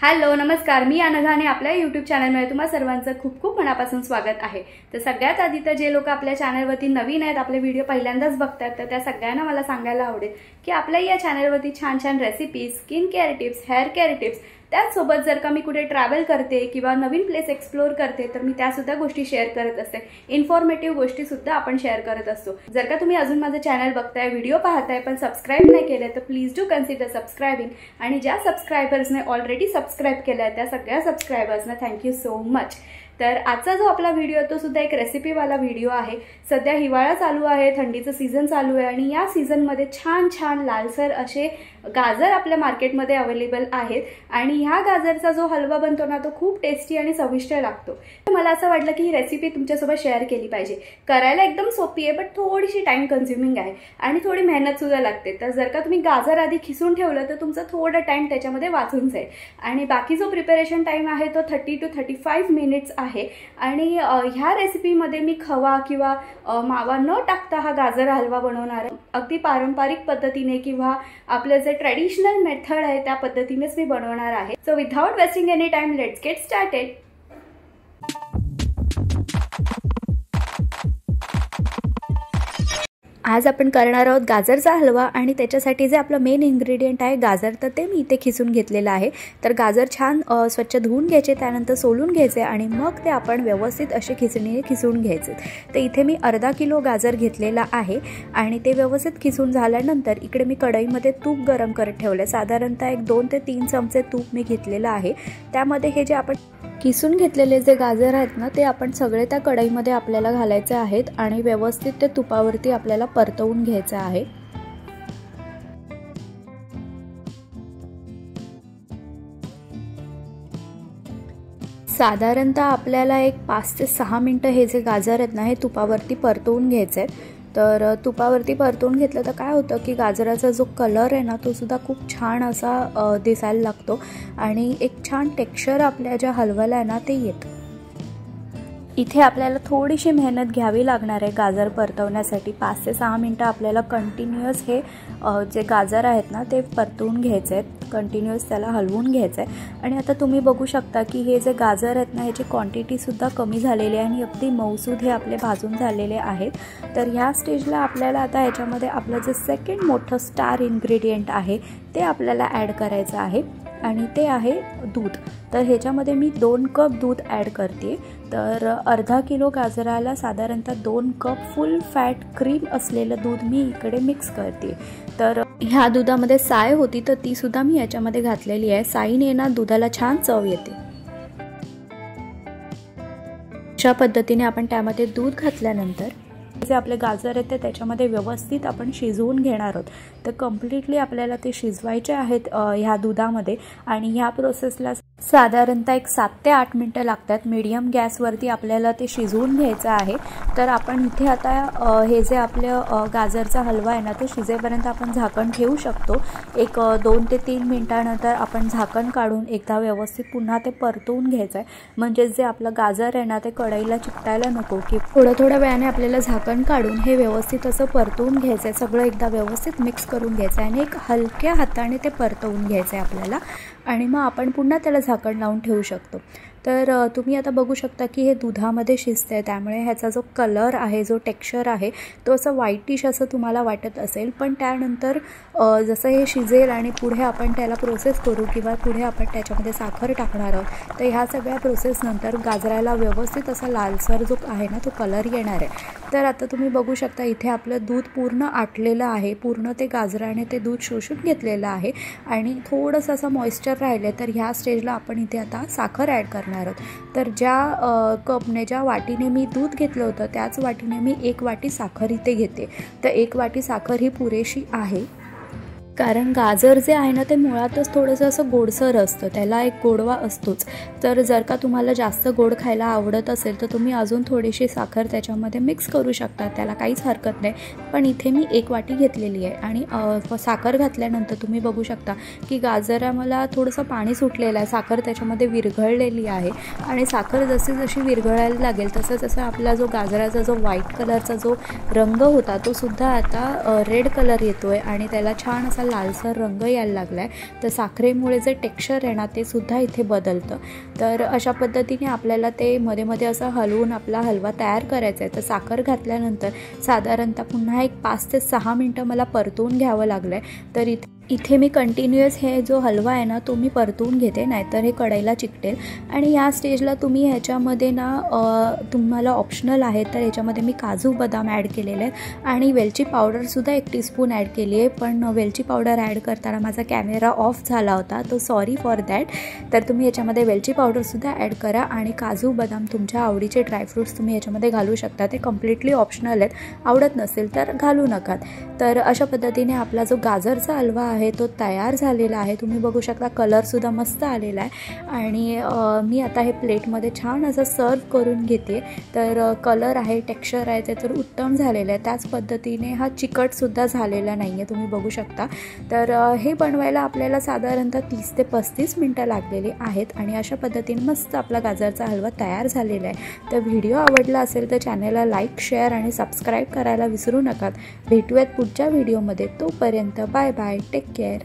Hello नमस्कार, मी अनघा आणि आपल्या यूट्यूब चॅनलमध्ये तुम्हा सर्वांचं खूप खूप मनापासून स्वागत आहे। तर सगळ्यात आधी तर जे लोक आपल्या चॅनलवरती नवीन आहेत, आपले व्हिडिओ पहिल्यांदाच बघतात, तर त्या सगळ्यांना मला सांगायला आवडेल की आपल्या या चॅनलवरती छान छान recipes, skin care tips, hair care tips, त्याचसोबत जर का मी कुठे ट्रॅव्हल करते किंवा नवीन प्लेस एक्सप्लोर करते तर मी त्यासुद्धा गोष्टी शेअर करत असते। इन्फॉर्मेटिव्ह गोष्टी सुद्धा आपण शेअर करत असतो। जर का तुम्ही अजून माझं चॅनल बघताय, व्हिडिओ पाहताय पण सबस्क्राइब नाही केले तर प्लीज डू कन्सिडर सबस्क्राइबिंग। आणि ज्या सबस्क्रायबर्सने ऑलरेडी सबस्क्राइब केलं आहे त्या सगळ्या सबस्क्रायबर्सना थँक्यू सो मच। तर आजचा जो आपला व्हिडिओ तो सुद्धा एक रेसिपीवाला व्हिडिओ आहे। सध्या हिवाळा चालू आहे, थंडीचं सीझन चालू आहे आणि या सीझनमध्ये छान छान लालसर असे गाजर आपल्या मार्केटमध्ये अवेलेबल आहेत आणि ह्या गाजरचा जो हलवा बनतो ना तो खूप टेस्टी आणि चविष्ट लागतो। मला असं वाटलं की ही रेसिपी तुमच्यासोबत शेअर केली पाहिजे। करायला एकदम सोपी आहे, बट थोडीशी टाइम कन्झ्युमिंग आहे आणि थोडी मेहनत सुद्धा लागते। तर जर का तुम्ही गाजर आधी खिसून ठेवलं तर तुमचा थोडा टाइम त्याच्यामध्ये वाचून जाईल आणि बाकी जो प्रिपरेशन टाइम आहे तो 30 to 35 मिनिट्स आहे। आणि ह्या रेसिपीमध्ये मी खवा किंवा मावा न टाकता हा गाजर हलवा बनवणार आहे। अगदी पारंपरिक पद्धतीने किंवा आपलं जे ट्रेडिशनल मेथड आहे त्या पद्धतीनेच मी बनवणार आहे। So without wasting any time let's get started. आज आपण करणार आहोत गाजरचा हलवा आणि त्याच्यासाठी जे आपलं मेन इन्ग्रेडियंट आहे गाजर, तर ते मी इथे खिसून घेतलेलं आहे। तर गाजर छान स्वच्छ धुवून घ्यायचे, त्यानंतर सोलून घ्यायचे आणि मग ते आपण व्यवस्थित असे खिसणीने खिसून घ्यायचे। तर इथे मी अर्धा किलो गाजर घेतलेला आहे आणि ते व्यवस्थित खिसून झाल्यानंतर इकडे मी कढईमध्ये तूप गरम करत ठेवले। साधारणतः एक 2 ते 3 चमचे तूप मी घेतलेलं आहे। त्यामध्ये हे जे आपण किसून घेतलेले जे गाजर आहेत ना ते आपण सगळे त्या कढईमध्ये आपल्याला घालायचे आहेत आणि व्यवस्थित ते तुपावरती आपल्याला परतवून घ्यायचे आहे। साधारणतः आपल्याला एक 5 ते 6 मिनिटं हे जे गाजर आहेत ना हे तुपावरती परतवून घ्यायचे आहेत। तर तुपावरती परतवून घेतलं तर काय होतं की गाजराचा जो कलर आहे ना तो सुद्धा खूप छान असा दिसायला लागतो आणि एक छान टेक्स्चर आपल्या ज्या हलव्याला आहे ना ते येतं। इथे आपल्याला थोडीशी मेहनत घ्यावी लागणार आहे गाजर परतवण्यासाठी। 5 ते 6 मिनिटं आपल्याला कंटिन्यूअस हे जे गाजर आहेत ना ते परतवून घ्यायचे आहेत, कंटिन्यूअस त्याला हलवून घ्यायचं आहे। आणि आता तुम्ही बघू शकता की हे जे गाजर आहेत ना ह्याची क्वांटिटीसुद्धा कमी झालेली आहे आणि अगदी मऊसूद हे आपले भाजून झालेले आहेत। तर ह्या स्टेजला आपल्याला आता ह्याच्यामध्ये आपलं जे सेकंड मोठं स्टार इन्ग्रेडियंट आहे ते आपल्याला ॲड करायचं आहे आणि ते आहे दूध। तर ह्याच्यामध्ये मी 2 कप दूध ॲड करते। तर अर्धा किलो गाजराला साधारणतः 2 कप फुल फॅट क्रीम असलेलं दूध मी इकडे मिक्स करते। तर ह्या दुधामध्ये साय होती तर ती सुद्धा मी याच्यामध्ये घातलेली आहे। साईने ना दुधाला छान चव येते। अशा पद्धतीने आपण त्यामध्ये दूध घातल्यानंतर जे आपले गाजर आहेत ते त्याच्यामध्ये व्यवस्थित आपण शिजवून घेणार आहोत। तर कम्प्लिटली आपल्याला ते शिजवायचे आहेत ह्या दुधामध्ये आणि ह्या प्रोसेसला साधारणतः एक 7 ते 8 मिनिटं लागतात। मीडियम गॅसवरती आपल्याला ते शिजवून घ्यायचं आहे। तर आपण इथे आता हे जे आपलं गाजरचा हलवा आहे ना तो शिजेपर्यंत आपण झाकण ठेवू शकतो। एक 2 ते 3 मिनिटांनंतर आपण झाकण काढून एकदा व्यवस्थित पुन्हा ते परतवून घ्यायचं आहे, म्हणजे जे आपलं गाजर आहे ना ते कढईला चिकटायला नको की थोड्या वेळाने आपल्याला झाकण काढून हे व्यवस्थित असं परतवून घ्यायचं आहे। सगळं एकदा व्यवस्थित मिक्स करून घ्यायचं आहे आणि एक हलक्या हाताने ते परतवून घ्यायचं आहे आपल्याला आणि मग आपण पुन्हा त्याला झाकण लावून ठेवू शकतो। तर तुम्ही आता बघू शकता की हे दुधामध्ये शिजते आहे, त्यामुळे ह्याचा जो कलर आहे, जो टेक्स्चर आहे तो असं व्हाईटिश असं तुम्हाला वाटत असेल। पण त्यानंतर जसं हे शिजेल आणि पुढे आपण त्याला प्रोसेस करू किंवा पुढे आपण त्याच्यामध्ये साखर टाकणार आहोत तर ह्या सगळ्या प्रोसेसनंतर गाजराला व्यवस्थित असा लालसर जो आहे ना तो कलर येणार आहे। तर आता तुम्ही बघू शकता इथे आपलं दूध पूर्ण आटलेलं आहे, पूर्ण ते गाजराने ते दूध शोषून घेतलेलं आहे आणि थोडंसं असं मॉइश्चर राहिले। तर ह्या स्टेजला आपण इथे आता साखर ॲड करणार आहोत। तर ज्या कपने, ज्या वाटीने मी दूध घेतलं होतं त्याच वाटीने मी 1 वाटी साखर इथे घेते। तर 1 वाटी साखर ही पुरेशी आहे, कारण गाजर जे आहे ना ते मुळातच थोडंसं असं गोडसर असतं, त्याला एक गोडवा असतोच। तर जर का तुम्हाला जास्त गोड खायला आवडत असेल तर तुम्ही अजून थोडीशी साखर त्याच्यामध्ये मिक्स करू शकता, त्याला काहीच हरकत नाही। पण इथे मी 1 वाटी घेतलेली आहे आणि साखर घातल्यानंतर तुम्ही बघू शकता की गाजराला थोडंसं पाणी सुटलेलं आहे, साखर त्याच्यामध्ये विरघळलेली आहे आणि साखर जशी जशी विरघळायला लागेल तसं तसं आपला जो गाजराचा जो व्हाईट कलरचा जो रंग होता तो सुद्धा आता रेड कलर येतोय आणि त्याला छान असा लालसर रंग यायला लागला आहे, तर साखरेमुळे जे टेक्स्चर आहे ना ते सुद्धा इथे बदलतं। तर अशा पद्धतीने आपल्याला ते मध्ये मध्ये असं हलवून आपला हलवा तयार करायचा आहे। तर साखर घातल्यानंतर साधारणतः पुन्हा एक 5 ते 6 मिनटं मला परतवून घ्यावं लागलं आहे। तर इथे मी कंटिन्युअस हे जो हलवा आहे ना तो मी परतवून घेते, नाहीतर हे कढईला चिकटेल। आणि या स्टेजला तुम्ही ह्याच्यामध्ये ना तुम्हाला ऑप्शनल आहे तर ह्याच्यामध्ये मी काजू बदाम ॲड केलेले आहेत आणि वेलची पावडरसुद्धा 1 टीस्पून ॲड केली आहे। पण वेलची पावडर ॲड करताना माझा कॅमेरा ऑफ झाला होता, तो सॉरी फॉर दॅट। तर तुम्ही याच्यामध्ये वेलची पावडरसुद्धा ॲड करा आणि काजू बदाम तुमच्या आवडीचे ड्रायफ्रूट्स तुम्ही याच्यामध्ये घालू शकता, ते कम्प्लिटली ऑप्शनल आहेत, आवडत नसेल तर घालू नका। तर अशा पद्धतीने आपला जो गाजरचा हलवा आहे तो तयार झालेला आहे। तुम्ही बघू शकता कलरसुद्धा मस्त आलेला आहे आणि मी आता हे प्लेटमध्ये छान असं सर्व करून घेते। तर कलर आहे, टेक्स्चर आहे ते तर उत्तम झालेलं आहे, त्याच पद्धतीने हा चिकटसुद्धा झालेला नाही आहे, तुम्ही बघू शकता। तर हे बनवायला आपल्याला साधारणतः 30 ते 35 मिनटं लागलेली आहेत आणि अशा पद्धतीने मस्त आपला गाजरचा हलवा तयार झालेला आहे। तर व्हिडिओ आवडला असेल तर चॅनलला लाईक, शेअर आणि सबस्क्राईब करायला विसरू नका। भेटूयात पुढच्या व्हिडिओमध्ये, तोपर्यंत बाय बाय, टेक केअर।